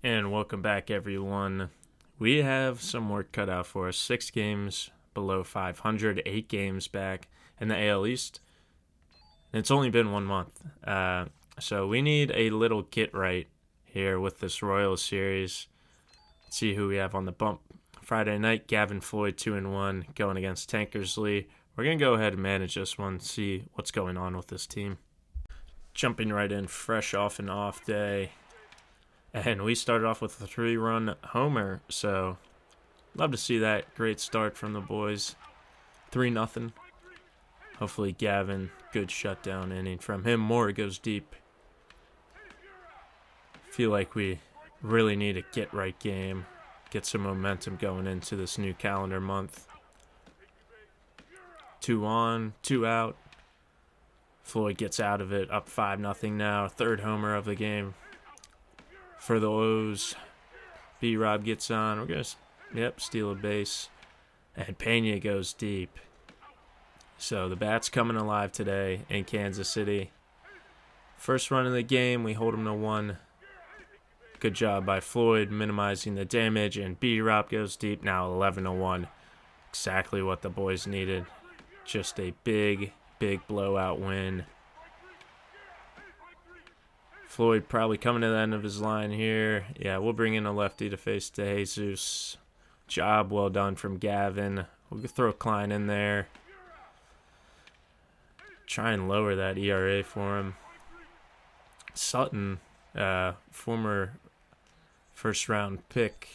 And welcome back, everyone. We have some work cut out for us. 6 games below 500, 8 games back in the AL East. And it's only been 1 month. So we need a little get right here with this Royals series. Let's see who we have on the bump. Friday night, Gavin Floyd 2-1 going against Tankersley. We're going to go ahead and manage this one, see what's going on with this team. Jumping right in, fresh off an off day. And we started off with a 3-run homer, so love to see that. Great start from the boys. 3-0. Hopefully Gavin, good shutdown inning from him. Moore goes deep. Feel like we really need a get-right game. Get some momentum going into this new calendar month. 2 on, 2 out. Floyd gets out of it, up 5-0 now. 3rd homer of the game for the O's. B-Rob gets on. We're going to, steal a base. And Pena goes deep. So the bat's coming alive today in Kansas City. First run of the game, we hold them to 1. Good job by Floyd minimizing the damage. And B-Rob goes deep, now 11-1. Exactly what the boys needed. Just a big blowout win. Floyd probably coming to the end of his line here. Yeah, we'll bring in a lefty to face DeJesus. Job well done from Gavin. We'll throw Klein in there. Try and lower that ERA for him. Sutton, former first-round pick.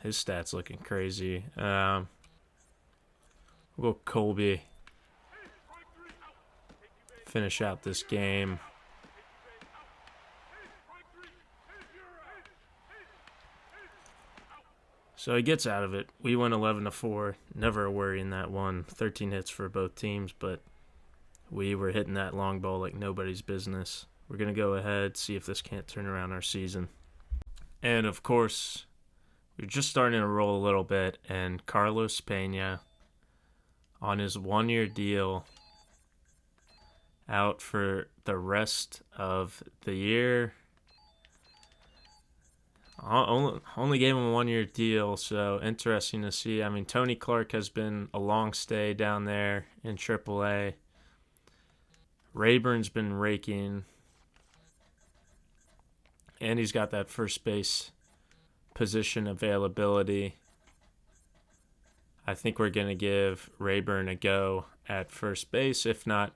His stats looking crazy. We'll go Colby. Finish out this game. So he gets out of it. We went 11-4. Never a worry in that one. 13 hits for both teams, but we were hitting that long ball like nobody's business. We're going to go ahead, see if this can't turn around our season. And, of course, we're just starting to roll a little bit, and Carlos Pena on his 1-year deal out for the rest of the year. Only gave him a 1-year deal, so interesting to see. I mean, Tony Clark has been a long stay down there in AAA. Rayburn's been raking. And he's got that first base position availability. I think we're going to give Rayburn a go at first base. If not,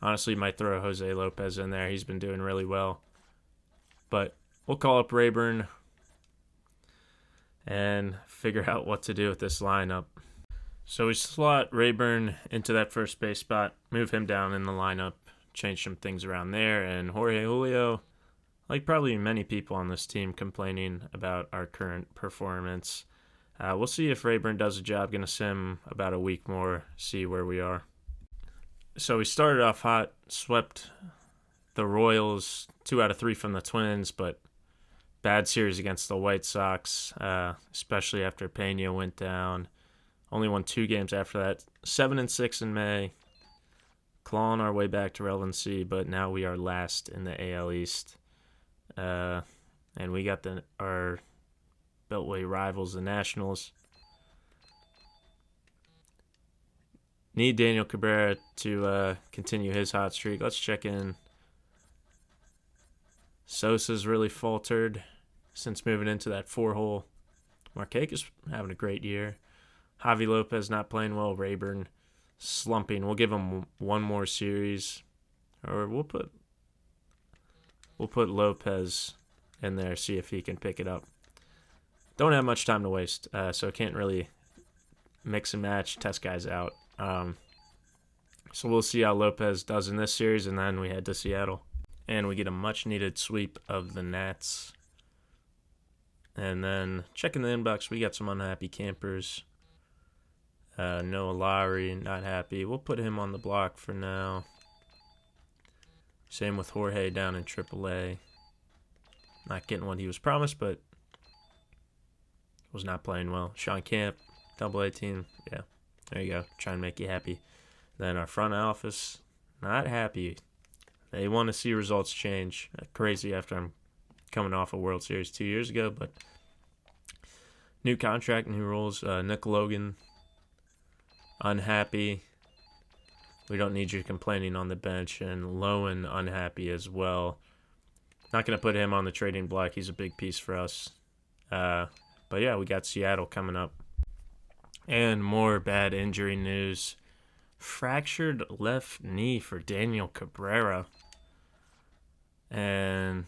honestly, might throw Jose Lopez in there. He's been doing really well. But we'll call up Rayburn and figure out what to do with this lineup. So we slot Rayburn into that first base spot, move him down in the lineup, change some things around there, and Jorge Julio, like probably many people on this team, complaining about our current performance. We'll see if Rayburn does a job. Going to sim about a week more, see where we are. So we started off hot, swept the Royals, 2 out of 3 from the Twins, but bad series against the White Sox, especially after Pena went down. Only won 2 games after that. 7-6 in May. Clawing our way back to relevancy, but now we are last in the AL East. And we got our Beltway rivals, the Nationals. Need Daniel Cabrera to continue his hot streak. Let's check in. Sosa's really faltered since moving into that 4-hole. Marquez having a great year. Javi Lopez not playing well. Rayburn slumping. We'll give him 1 more series. Or we'll put Lopez in there, see if he can pick it up. Don't have much time to waste, so can't really mix and match, test guys out. So we'll see how Lopez does in this series, and then we head to Seattle. And we get a much-needed sweep of the Nats. And then checking the inbox, we got some unhappy campers. Noah Lowry, not happy. We'll put him on the block for now. Same with Jorge down in AAA. Not getting what he was promised, but was not playing well. Sean Camp, AA team. Yeah, there you go. Try and make you happy. Then our front office, not happy. They want to see results change. Crazy after I'm coming off a World Series 2 years ago, but new contract, new rules. Nick Logan, unhappy. We don't need you complaining on the bench. And Lowen, unhappy as well. Not going to put him on the trading block. He's a big piece for us. But yeah, we got Seattle coming up. And more bad injury news. Fractured left knee for Daniel Cabrera. And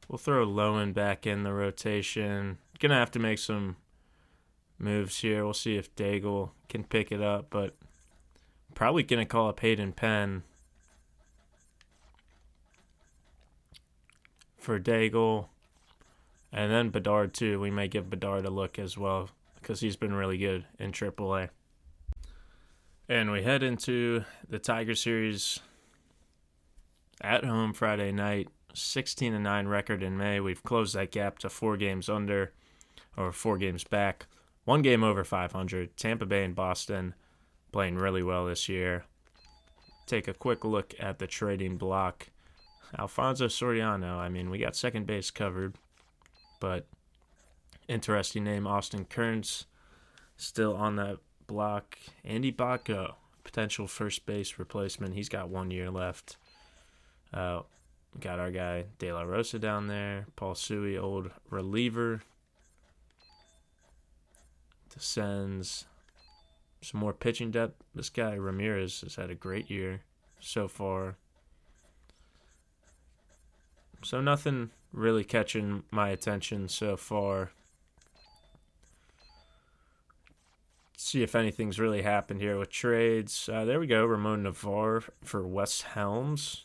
we'll throw Lowen back in the rotation. Going to have to make some moves here. We'll see if Daigle can pick it up, but probably going to call up Hayden Penn for Daigle. And then Bedard, too. We may give Bedard a look as well because he's been really good in AAA. And we head into the Tiger series at home Friday night. 16-9 record in May. We've closed that gap to 4 games under, or 4 games back. 1 game over 500. Tampa Bay and Boston playing really well this year. Take a quick look at the trading block. Alfonso Soriano, I mean, we got second base covered, but interesting name, Austin Kearns, still on that block. Andy Bacco, potential first base replacement. He's got 1 year left. Got our guy De La Rosa down there. Paul Suey, old reliever. Descends. Some more pitching depth. This guy, Ramirez, has had a great year so far. So nothing really catching my attention so far. See if anything's really happened here with trades. There we go. Ramon Navarre for Wes Helms.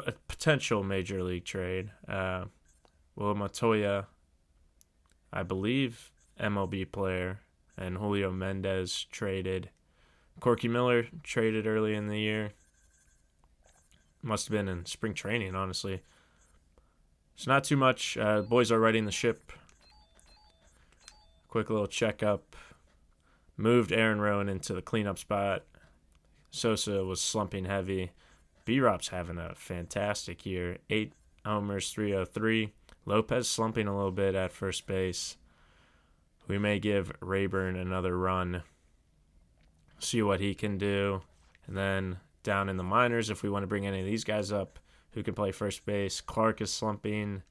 A potential major league trade. Will Montoya, I believe, MLB player, and Julio Mendez traded. Corky Miller traded early in the year. Must have been in spring training, honestly. It's not too much. Boys are righting the ship. Quick little checkup. Moved Aaron Rowan into the cleanup spot. Sosa was slumping heavy. B-Rob's having a fantastic year. 8 homers, 303. Lopez slumping a little bit at first base. We may give Rayburn another run. See what he can do. And then down in the minors, if we want to bring any of these guys up who can play first base. Clark is slumping.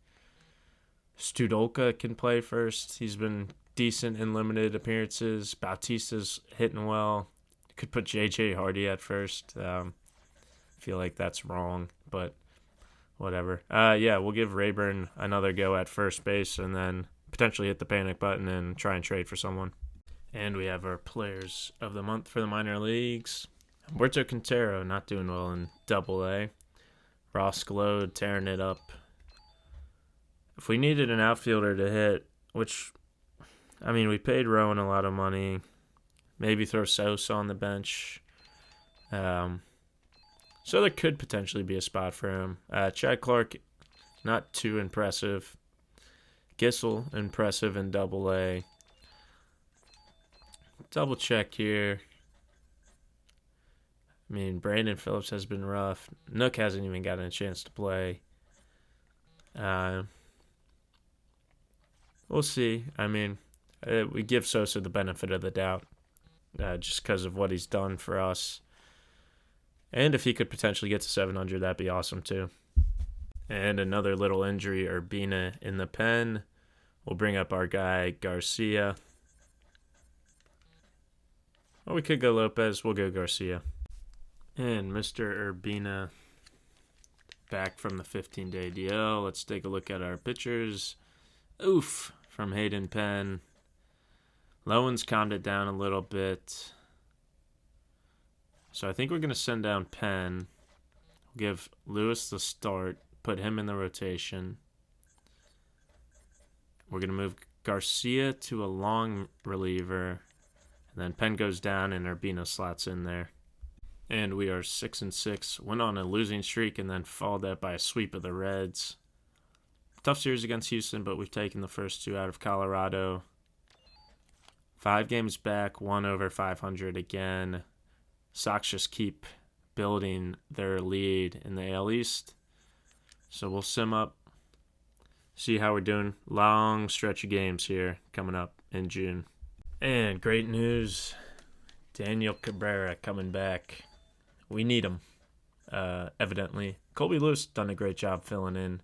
Studolka can play first. He's been decent in limited appearances. Bautista's hitting well. Could put J.J. Hardy at first. Feel like that's wrong, but whatever. Yeah, we'll give Rayburn another go at first base and then potentially hit the panic button and try and trade for someone. And we have our players of the month for the minor leagues. Humberto Quintero not doing well in Double-A. Ross Glode tearing it up. If we needed an outfielder to hit, which, I mean, we paid Rowan a lot of money. Maybe throw Sosa on the bench. So there could potentially be a spot for him. Chad Clark, not too impressive. Gissel, impressive in Double-A. Double check here. I mean, Brandon Phillips has been rough. Nook hasn't even gotten a chance to play. We'll see. I mean, we give Sosa the benefit of the doubt just because of what he's done for us. And if he could potentially get to 700, that'd be awesome too. And another little injury, Urbina in the pen. We'll bring up our guy, Garcia. Well, we could go Lopez. We'll go Garcia. And Mr. Urbina back from the 15-day DL. Let's take a look at our pitchers. Oof from Hayden Penn. Lowen's calmed it down a little bit. So I think we're going to send down Penn. Give Lewis the start. Put him in the rotation. We're going to move Garcia to a long reliever. And then Penn goes down and Urbina slots in there. And we are 6-6. Went on a losing streak and then followed that by a sweep of the Reds. Tough series against Houston, but we've taken the first 2 out of Colorado. 5 games back, 1 over 500 again. Sox just keep building their lead in the AL East. So we'll sim up, see how we're doing. Long stretch of games here coming up in June. And great news, Daniel Cabrera coming back. We need him, evidently. Colby Lewis done a great job filling in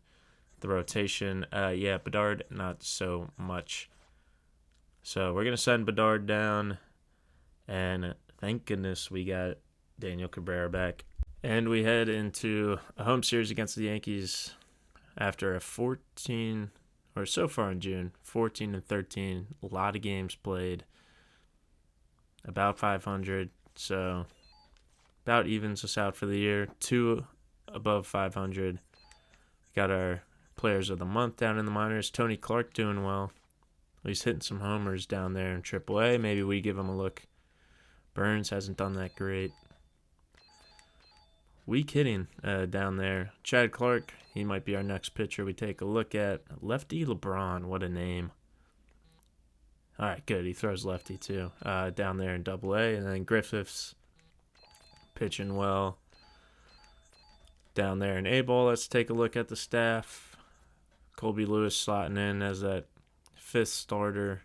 the rotation. Bedard, not so much. So we're going to send Bedard down, and thank goodness we got Daniel Cabrera back. And we head into a home series against the Yankees after a 14, or so far in June, 14-13. A lot of games played. About 500, so about evens us out for the year. 2 above 500. Got our players of the month down in the minors. Tony Clark doing well. He's hitting some homers down there in AAA. Maybe we give him a look. Burns hasn't done that great. Weak hitting down there. Chad Clark, he might be our next pitcher we take a look at. Lefty LeBron, what a name. All right, good. He throws lefty too down there in AA. And then Griffiths pitching well down there in A-ball. Let's take a look at the staff. Colby Lewis slotting in as that 5th starter.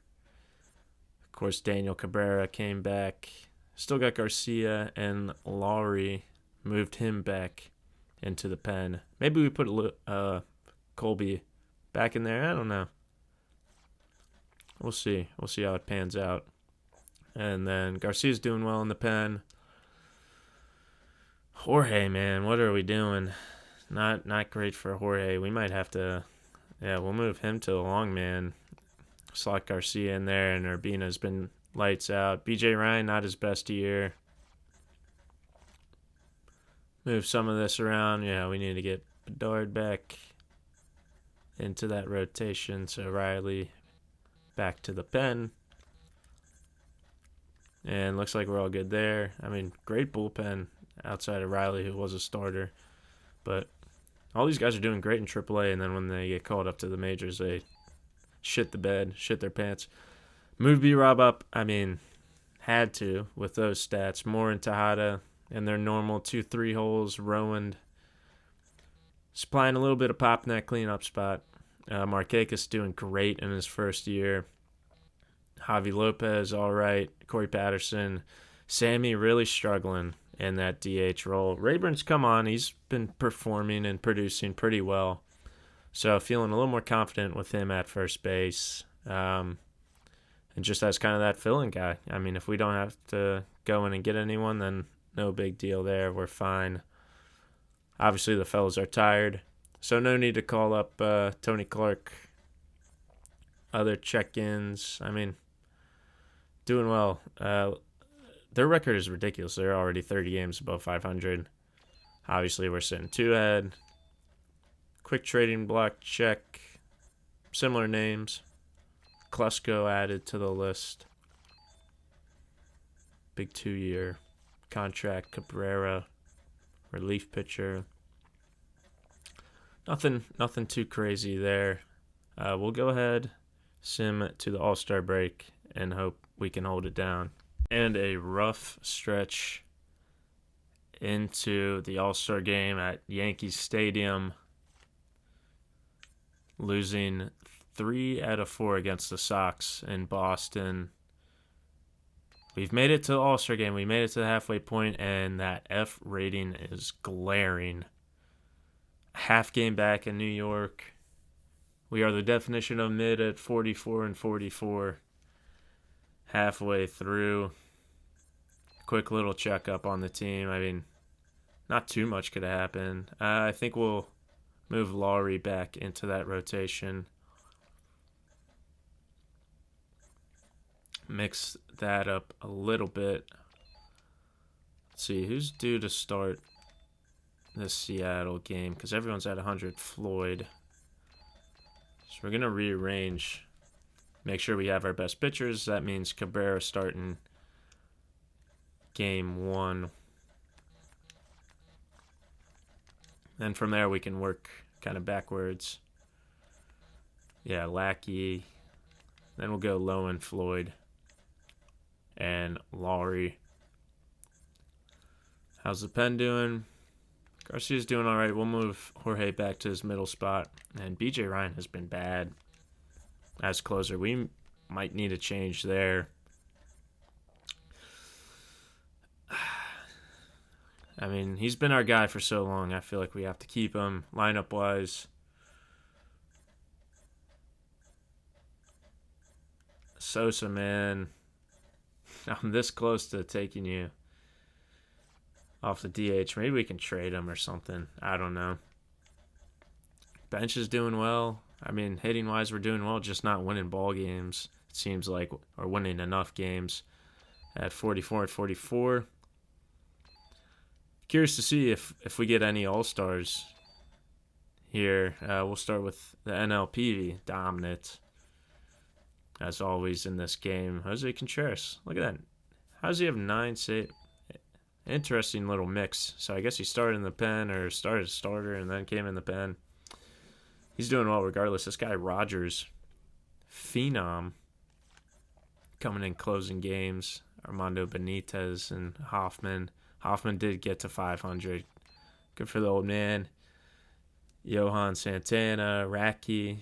Of course, Daniel Cabrera came back. Still got Garcia and Lowry. Moved him back into the pen. Maybe we put Colby back in there. I don't know. We'll see. We'll see how it pans out. And then Garcia's doing well in the pen. Jorge, man, what are we doing? Not great for Jorge. We might have to, we'll move him to the long man. Slot Garcia in there, and Urbina's been lights out. BJ Ryan, not his best year. Move some of this around. Yeah, we need to get Bedard back into that rotation. So Riley back to the pen. And looks like we're all good there. I mean, great bullpen outside of Riley, who was a starter. But all these guys are doing great in AAA, and then when they get called up to the majors, they shit the bed, shit their pants. Move B-Rob up, I mean, had to with those stats. Moore and Tejada and their normal 2-3 holes. Rowand supplying a little bit of pop in that cleanup spot. Markakis doing great in his first year. Javi Lopez, all right. Corey Patterson. Sammy really struggling in that DH role. Rayburn's come on. He's been performing and producing pretty well. So feeling a little more confident with him at first base. And just as kind of that fill-in guy. I mean, if we don't have to go in and get anyone, then no big deal there. We're fine. Obviously, the fellas are tired. So no need to call up Tony Clark. Other check-ins. I mean, doing well. Their record is ridiculous. They're already 30 games above 500. Obviously, we're sitting 2 ahead. Quick trading block check. Similar names. Klesko added to the list. Big 2-year contract. Cabrera, relief pitcher. Nothing too crazy there. We'll go ahead, sim to the All-Star break, and hope we can hold it down. And a rough stretch into the All-Star game at Yankee Stadium. Losing 3 out of 4 against the Sox in Boston. We've made it to the All-Star game. We made it to the halfway point, and that F rating is glaring. Half game back in New York. We are the definition of mid at 44 and 44. Halfway through. Quick little checkup on the team. I mean, not too much could have happened. I think we'll move Lowry back into that rotation. Mix that up a little bit. Let's see, who's due to start this Seattle game? Because everyone's at 100. Floyd. So we're going to rearrange. Make sure we have our best pitchers. That means Cabrera starting game 1. And from there we can work kind of backwards. Yeah, Lackey. Then we'll go Lowen, Floyd, and Lowry. How's the pen doing? Garcia's doing all right. We'll move Jorge back to his middle spot. And BJ Ryan has been bad as closer. We might need a change there. I mean, he's been our guy for so long. I feel like we have to keep him lineup-wise. Sosa, man. I'm this close to taking you off the DH. Maybe we can trade him or something. I don't know. Bench is doing well. I mean, hitting-wise, we're doing well, just not winning ball games. It seems like, or winning enough games at 44 and 44. Curious to see if we get any All-Stars here. We'll start with the NLPV dominant, as always in this game. Jose Contreras, look at that. How does he have 9 saves? Interesting little mix. So I guess he started in the pen, or started as starter and then came in the pen. He's doing well regardless. This guy Rogers, phenom, coming in closing games. Armando Benitez and Hoffman. Hoffman did get to 500. Good for the old man. Johan Santana, Racky,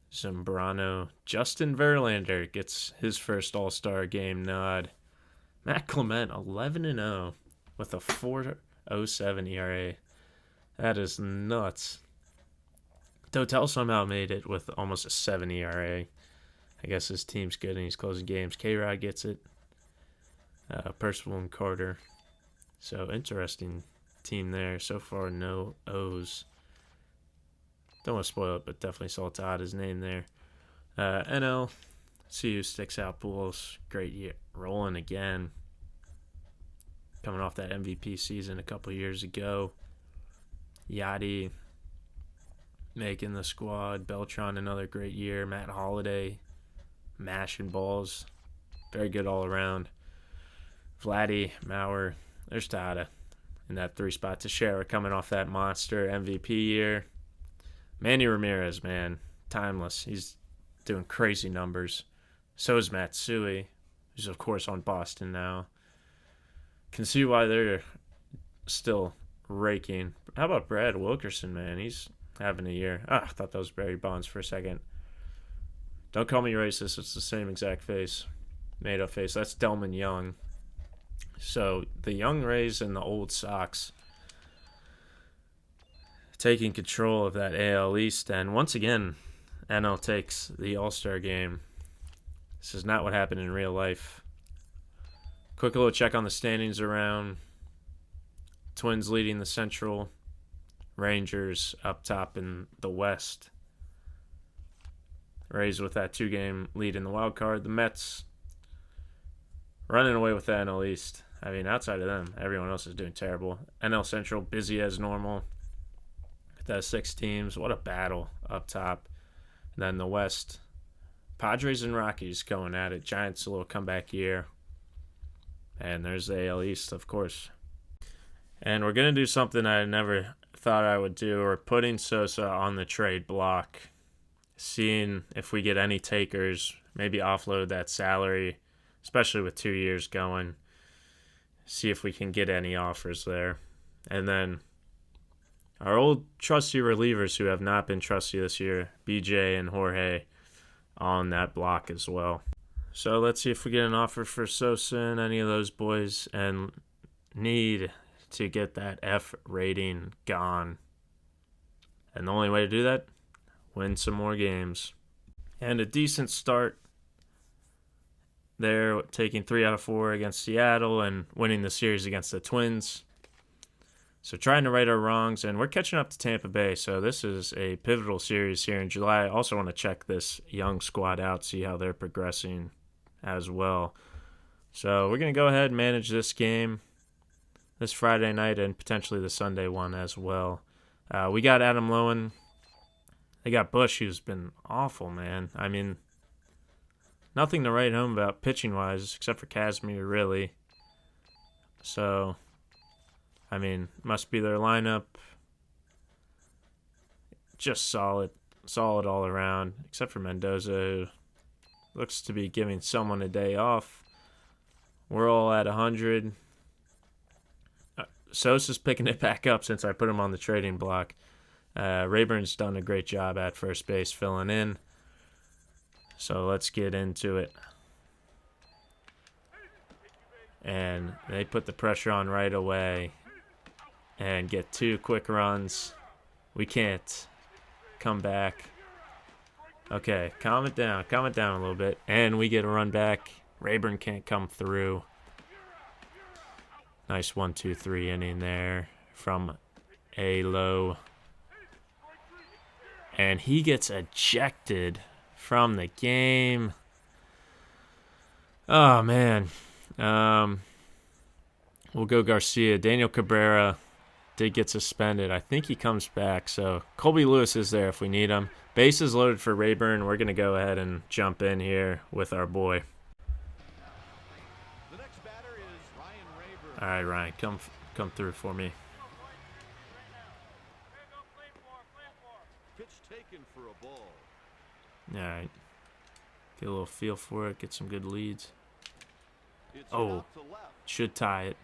Zambrano. Justin Verlander gets his first All-Star game nod. Matt Clement, 11-0 with a 4.07 ERA. That is nuts. Dotel somehow made it with almost a 7 ERA. I guess his team's good and he's closing games. K-Rod gets it. Percival and Carter. So, interesting team there. So far, no O's. Don't want to spoil it, but definitely saw Todd's name there. NL, see who sticks out. Pools, great year. Rolling again. Coming off that MVP season a couple years ago. Yachty making the squad. Beltran, another great year. Matt Holliday, mashing balls. Very good all around. Vladdy, Mauer, there's Tada in that 3 spot. Teixeira coming off that monster MVP year. Manny Ramirez, man, timeless. He's doing crazy numbers. So is Matsui, who's of course on Boston now. Can see why they're still raking. How about Brad Wilkerson, man? He's having a year. I thought that was Barry Bonds for a second. Don't call me racist. It's the same exact face. Made up face. That's Delman Young. So the young Rays and the old Sox taking control of that AL East. And once again, NL takes the All-Star game. This is not what happened in real life. Quick little check on the standings around. Twins leading the Central. Rangers up top in the West. Rays with that 2-game lead in the wild card. The Mets running away with the NL East. I mean, outside of them, everyone else is doing terrible. NL Central busy as normal. With that 6 teams, what a battle up top. And then the West, Padres and Rockies going at it. Giants a little comeback year. And there's the AL East, of course. And we're going to do something I never thought I would do. We're putting Sosa on the trade block. Seeing if we get any takers. Maybe offload that salary, especially with 2 years going. See if we can get any offers there. And then our old trusty relievers who have not been trusty this year, BJ and Jorge, on that block as well. So let's see if we get an offer for Sosa and any of those boys, and need to get that F rating gone. And the only way to do that, win some more games. And a decent start. They're taking 3 out of 4 against Seattle and winning the series against the Twins. So trying to right our wrongs, and we're catching up to Tampa Bay. So this is a pivotal series here in July. I also want to check this young squad out, see how they're progressing as well. So we're going to go ahead and manage this game this Friday night and potentially the Sunday one as well. We got Adam Lowen. They got Bush, who's been awful, man. I mean, nothing to write home about pitching-wise, except for Kazmir, really. So, I mean, must be their lineup. Just solid all around, except for Mendoza, who looks to be giving someone a day off. We're all at 100. Sosa's picking it back up since I put him on the trading block. Rayburn's done a great job at first base filling in. So let's get into it. And they put the pressure on right away and get 2 quick runs. We can't come back. Okay, calm it down a little bit. And we get a run back. Rayburn can't come through. Nice 1-2-3 inning there from A-Low. And he gets ejected from the game. Oh, man. We'll go Garcia. Daniel Cabrera did get suspended. I think he comes back. So Colby Lewis is there if we need him. Base is loaded for Rayburn. We're going to go ahead and jump in here with our boy. The next batter is Ryan Rayburn. All right, Ryan, come through for me. Pitch taken for a ball. All right. Get a little feel for it. Get some good leads. It's Oh, out to left. should tie it.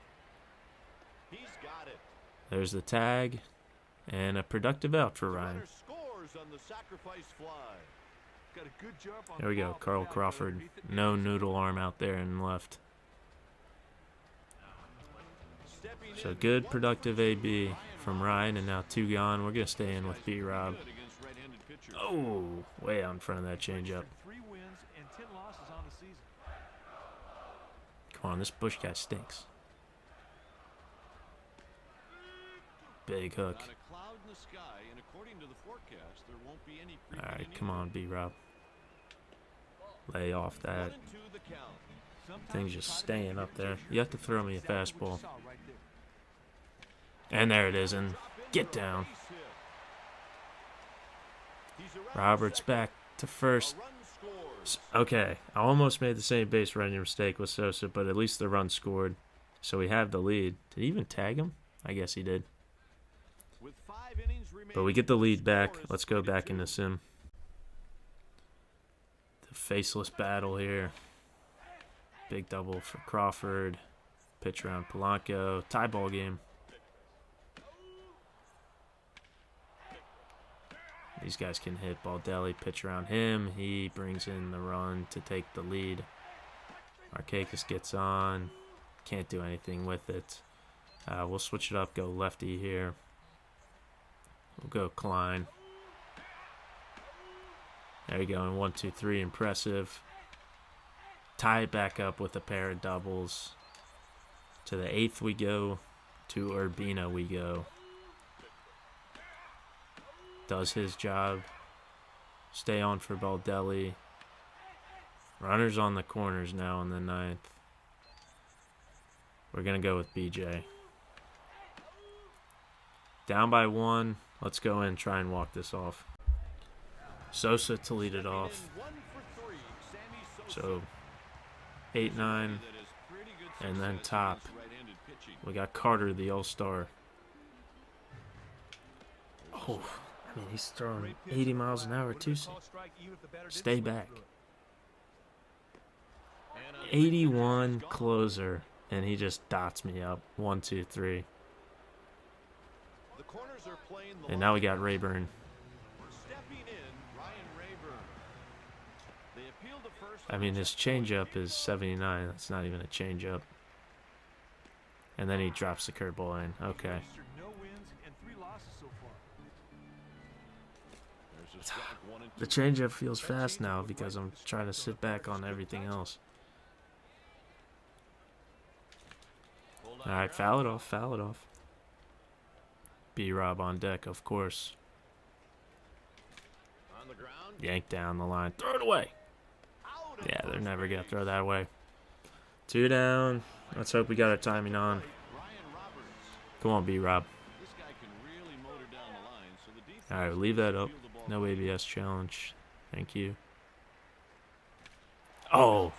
He's got it. There's the tag. And a productive out for Ryan. Runner scores on the sacrifice fly. Got a good jump on There we go. Carl Crawford. No noodle arm out there and left. Stepping So in, good productive AB from Ryan, and now 2 gone. We're going to stay in with B-Rob. good against right-handed pitchers. Oh, way out in front of that changeup. 3 wins and 10 losses on the season. Come on, this Bush guy stinks. Big hook. Not a cloud in the sky, and according to the forecast, there won't be any. All right, come on, B-Rob. Lay off that. 1-2 the count. Thing's just staying up there. You have to throw me a fastball. And there it is, and get down. Roberts back to first. Okay, I almost made the same base running mistake with Sosa, but at least the run scored. So we have the lead. Did he even tag him? I guess he did. But we get the lead back. Let's go back into sim. The faceless battle here. Big double for Crawford. Pitch around Polanco. Tie ball game. These guys can hit. Baldelli, pitch around him. He brings in the run to take the lead. Markakis gets on. Can't do anything with it. We'll switch it up. Go lefty here. We'll go Klein. There you go. And 1-2-3. Impressive. Tie it back up with a pair of doubles. To the 8th we go. To Urbina we go. Does his job. Stay on for Baldelli. Runners on the corners now in the 9th. We're going to go with BJ. Down by 1. Let's go in and try and walk this off. Sosa to lead it off. So 8-9. And then top. We got Carter, the All-Star. Oh, I mean, he's throwing 80 miles an hour too. Stay back. 81 closer, and he just dots me up. 1-2-3. And now we got Rayburn. I mean, his changeup is 79. That's not even a changeup. And then he drops the curveball in. Okay. The changeup feels fast now because I'm trying to sit back on everything else. All right, foul it off, foul it off. B-Rob on deck, of course. Yank down the line. Throw it away. Yeah, they're never going to throw that away. 2 down. Let's hope we got our timing on. Come on, B-Rob. All right, leave that up. No ABS challenge. Thank you. Oh.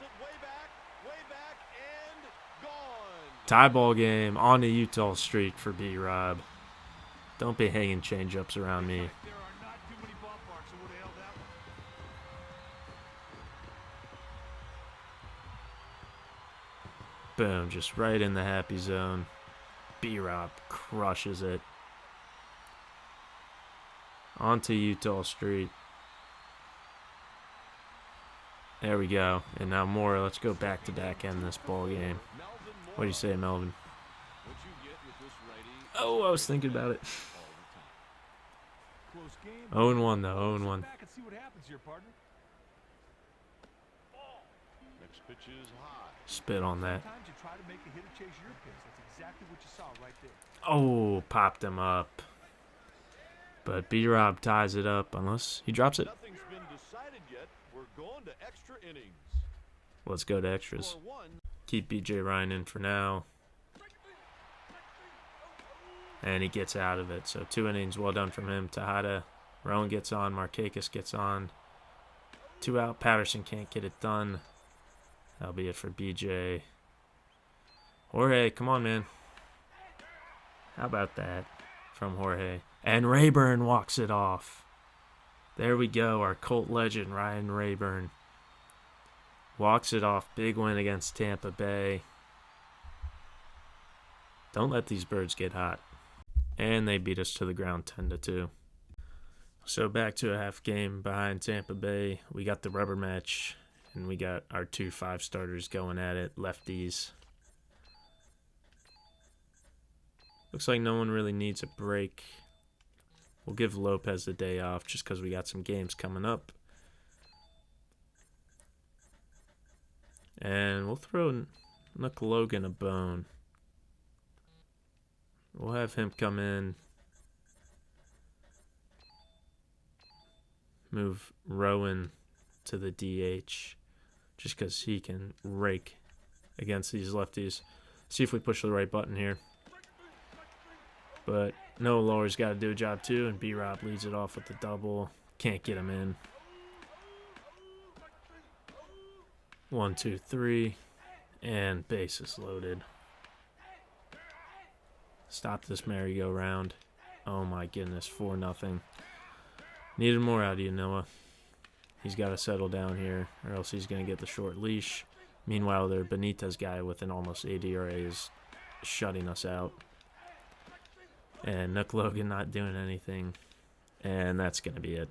Tie ball game on the Utah streak for B-Rob. Don't be hanging change-ups around me. Boom, just right in the happy zone. B-Rob crushes it. Onto Utah Street. There we go. And now Mora. Let's go back to back end this ball game. What do you say, Melvin? Oh, I was thinking about it. 0-1 though. 0-1. Back and see what happens here, partner. Next pitch is high. Spit on that. Sometimes you try to make a hitter chase your pitch. That's exactly what you saw right there. Oh, popped him up. But B-Rob ties it up unless he drops it. Nothing's been decided yet. We're going to extra innings. Let's go to extras. Score one. Keep B.J. Ryan in for now. And he gets out of it. So 2 innings, well done from him. Tejada, Rowan gets on. Markakis gets on. 2 out. Patterson can't get it done. That'll be it for B.J. Jorge, come on, man. How about that from Jorge? And Rayburn walks it off. There we go. Our Colt legend, Ryan Rayburn. Walks it off. Big win against Tampa Bay. Don't let these birds get hot. And they beat us to the ground 10-2. So back to a half game behind Tampa Bay. We got the rubber match. And we got our 2 5-starters going at it. Lefties. Looks like no one really needs a break. We'll give Lopez the day off just because we got some games coming up. And we'll throw Nick Logan a bone. We'll have him come in. Move Rowan to the DH. Just because he can rake against these lefties. See if we push the right button here. But Noah Lower's got to do a job too. And B-Rob leads it off with the double. Can't get him in. 1, 2, 3. And bases loaded. Stop this merry-go-round. Oh my goodness, 4-0. Needed more out of you, Noah. He's got to settle down here, or else he's going to get the short leash. Meanwhile, their Benitez guy with an almost 8 ERA is shutting us out. And Nick Logan not doing anything. And that's going to be it.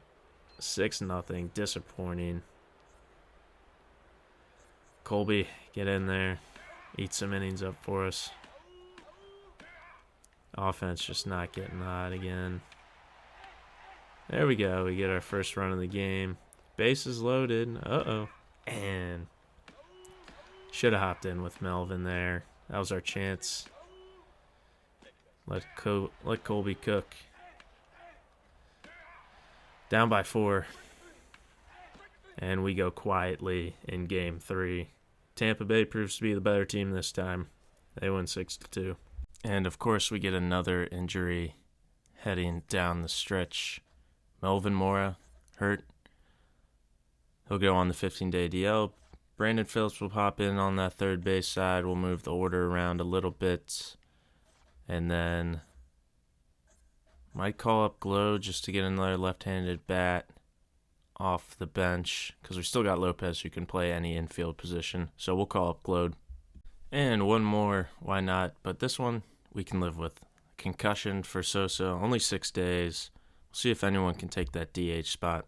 6-0. Disappointing. Colby, get in there. Eat some innings up for us. Offense just not getting hot again. There we go. We get our first run of the game. Bases loaded. Uh-oh. And should have hopped in with Melvin there. That was our chance. Let Colby cook. Down by 4. And we go quietly in Game 3. Tampa Bay proves to be the better team this time. They win 6-2. And, of course, we get another injury heading down the stretch. Melvin Mora, hurt. He'll go on the 15-day DL. Brandon Phillips will pop in on that third base side. We'll move the order around a little bit. And then might call up Glow just to get another left-handed bat off the bench. Because we still got Lopez who can play any infield position. So we'll call up Glow. And one more, why not? But this one we can live with. Concussion for Sosa, only 6 days. We'll see if anyone can take that DH spot.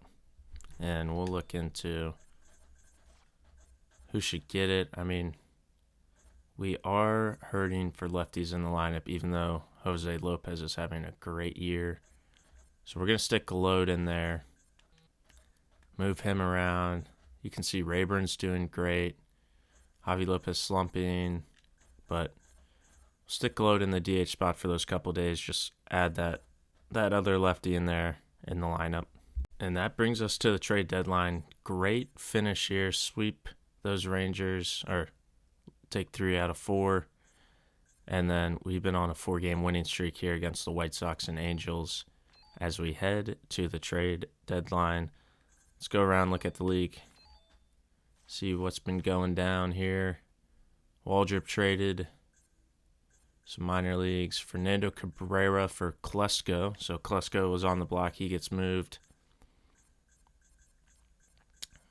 And we'll look into who should get it. I mean, we are hurting for lefties in the lineup, even though Jose Lopez is having a great year. So we're going to stick Galode in there. Move him around. You can see Rayburn's doing great. Javi Lopez slumping, but stick Galode in the DH spot for those couple days. Just add that other lefty in there in the lineup. And that brings us to the trade deadline. Great finish here. Sweep those Rangers, or take 3 out of 4. And then we've been on a 4-game winning streak here against the White Sox and Angels as we head to the trade deadline. Let's go around, look at the league. See what's been going down here. Waldrop traded some minor leagues. Fernando Cabrera for Klesko. So Klesko was on the block. He gets moved.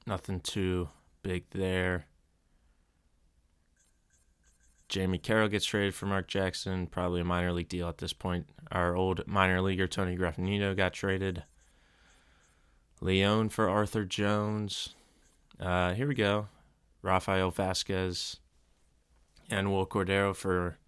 Nothing too big there. Jamie Carroll gets traded for Mark Jackson, probably a minor league deal at this point. Our old minor leaguer, Tony Graffinito, got traded. Leon for Arthur Jones. Here we go. Rafael Vasquez and Will Cordero for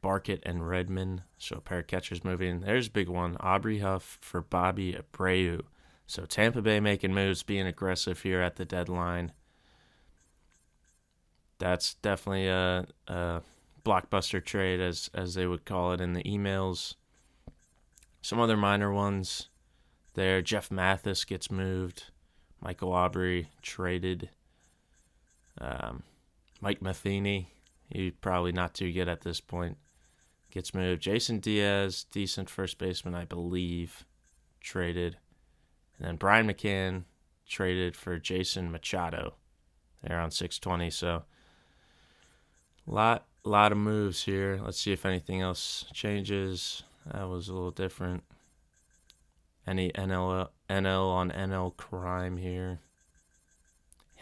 Barkett and Redmond. So a pair of catchers moving. There's a big one. Aubrey Huff for Bobby Abreu. So Tampa Bay making moves, being aggressive here at the deadline. That's definitely a blockbuster trade, as they would call it in the emails. Some other minor ones there. Jeff Mathis gets moved. Michael Aubrey traded. Mike Matheny, he's probably not too good at this point, gets moved. Jason Diaz, decent first baseman, I believe, traded. And then Brian McCann traded for Jason Machado there on 620. So lot of moves here. Let's see if anything else changes. That was a little different. Any NL on NL crime here.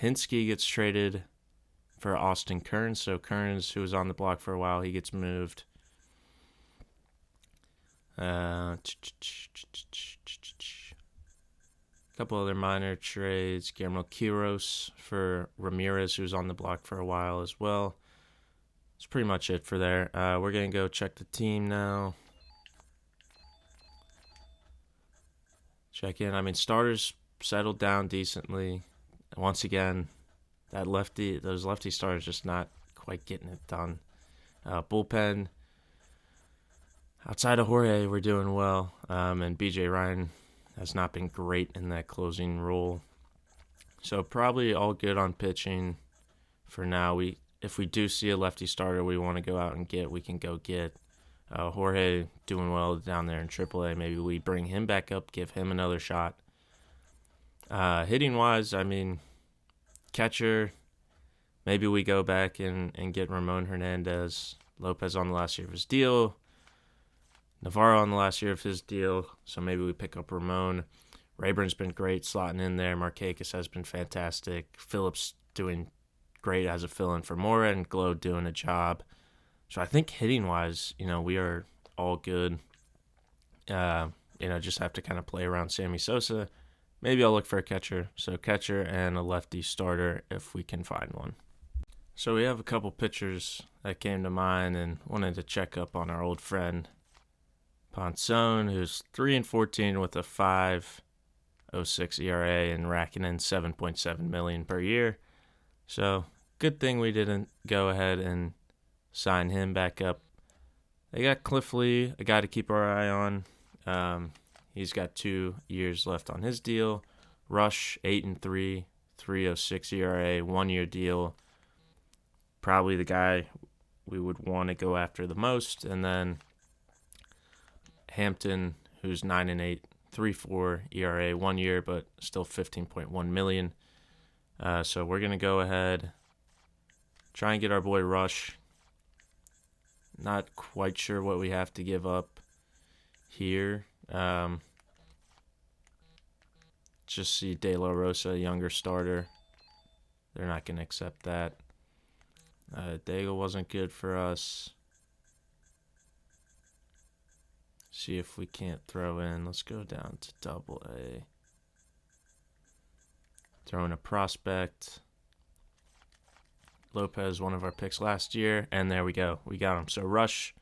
Hinsky gets traded for Austin Kearns. So Kearns, who was on the block for a while, he gets moved. Couple other minor trades. Guillermo Quiros for Ramirez, who was on the block for a while as well. That's pretty much it for there. We're going to go check the team now. Check in. I mean, starters settled down decently. Once again, those lefty starters just not quite getting it done. Bullpen, outside of Jorge, we're doing well. And BJ Ryan has not been great in that closing role. So probably all good on pitching for now. If we do see a lefty starter we want to go out and get, we can go get. Jorge doing well down there in AAA. Maybe we bring him back up, give him another shot. Hitting-wise, I mean, catcher, maybe we go back and get Ramon Hernandez. Lopez on the last year of his deal. Navarro on the last year of his deal, so maybe we pick up Ramon. Rayburn's been great slotting in there. Markakis has been fantastic. Phillips doing great as a fill-in for Mora, and Glow doing a job. So I think hitting-wise, we are all good. Just have to kind of play around Sammy Sosa. Maybe I'll look for a catcher. So catcher and a lefty starter if we can find one. So we have a couple pitchers that came to mind and wanted to check up on our old friend Ponson, who's 3-14 with a 5.06 ERA and racking in $7.7 million per year. So good thing we didn't go ahead and sign him back up. They got Cliff Lee, a guy to keep our eye on. He's got 2 years left on his deal. Rush, 8-3, 3.06 ERA, 1-year deal. Probably the guy we would want to go after the most. And then Hampton, who's 9-8, 3.4 ERA, 1 year, but still $15.1 million. So we're going to go ahead, try and get our boy Rush. Not quite sure what we have to give up here. Just see De La Rosa, a younger starter. They're not going to accept that. Daigle wasn't good for us. See if we can't throw in. Let's go down to AA. Throw in a prospect. Lopez, one of our picks last year. And there we go. We got him. So Rush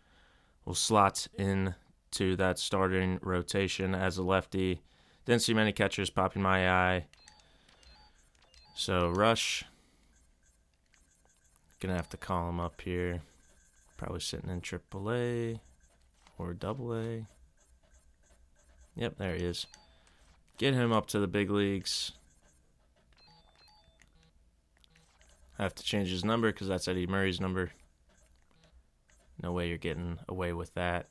will slot in to that starting rotation as a lefty. Didn't see many catchers popping my eye. So Rush, gonna have to call him up here. Probably sitting in AAA or AA. Yep, there he is. Get him up to the big leagues. I have to change his number because that's Eddie Murray's number. No way you're getting away with that.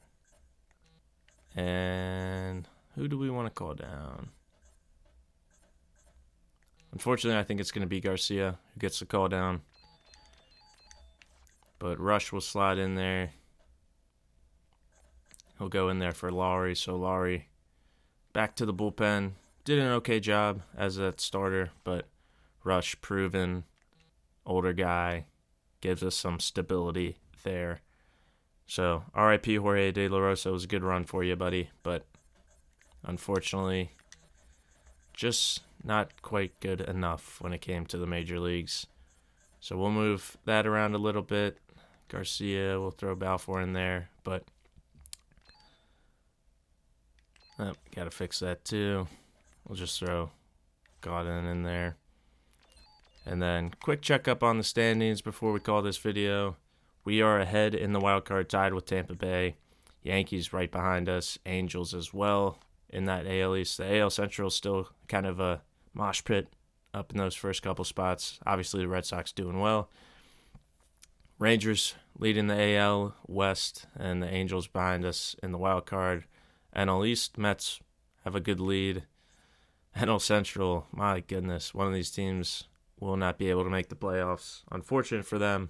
And who do we want to call down? Unfortunately, I think it's going to be Garcia who gets the call down. But Rush will slide in there. He'll go in there for Lowry. So Lowry back to the bullpen. Did an okay job as a starter, but Rush, proven older guy, gives us some stability there. So, RIP Jorge De La Rosa. It was a good run for you, buddy. But unfortunately, just not quite good enough when it came to the major leagues. So we'll move that around a little bit. Garcia, we'll throw Balfour in there. But got to fix that too. We'll just throw Godin in there. And then quick checkup on the standings before we call this video. We are ahead in the wild card, tied with Tampa Bay. Yankees right behind us. Angels as well in that AL East. The AL Central is still kind of a mosh pit up in those first couple spots. Obviously, the Red Sox doing well. Rangers leading the AL West, and the Angels behind us in the wild card. NL East, Mets have a good lead. NL Central, my goodness, one of these teams will not be able to make the playoffs. Unfortunate for them.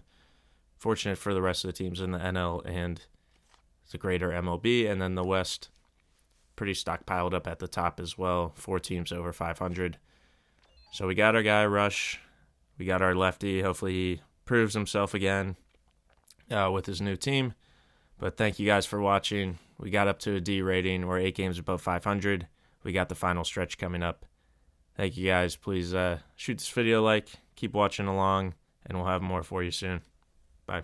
Fortunate for the rest of the teams in the NL and the greater MLB. And then the West, pretty stockpiled up at the top as well. 4 teams over 500. So we got our guy, Rush. We got our lefty. Hopefully he proves himself again with his new team. But thank you guys for watching. We got up to a D rating. We're 8 games above 500. We got the final stretch coming up. Thank you guys. Please shoot this video a like. Keep watching along, and we'll have more for you soon. Bye.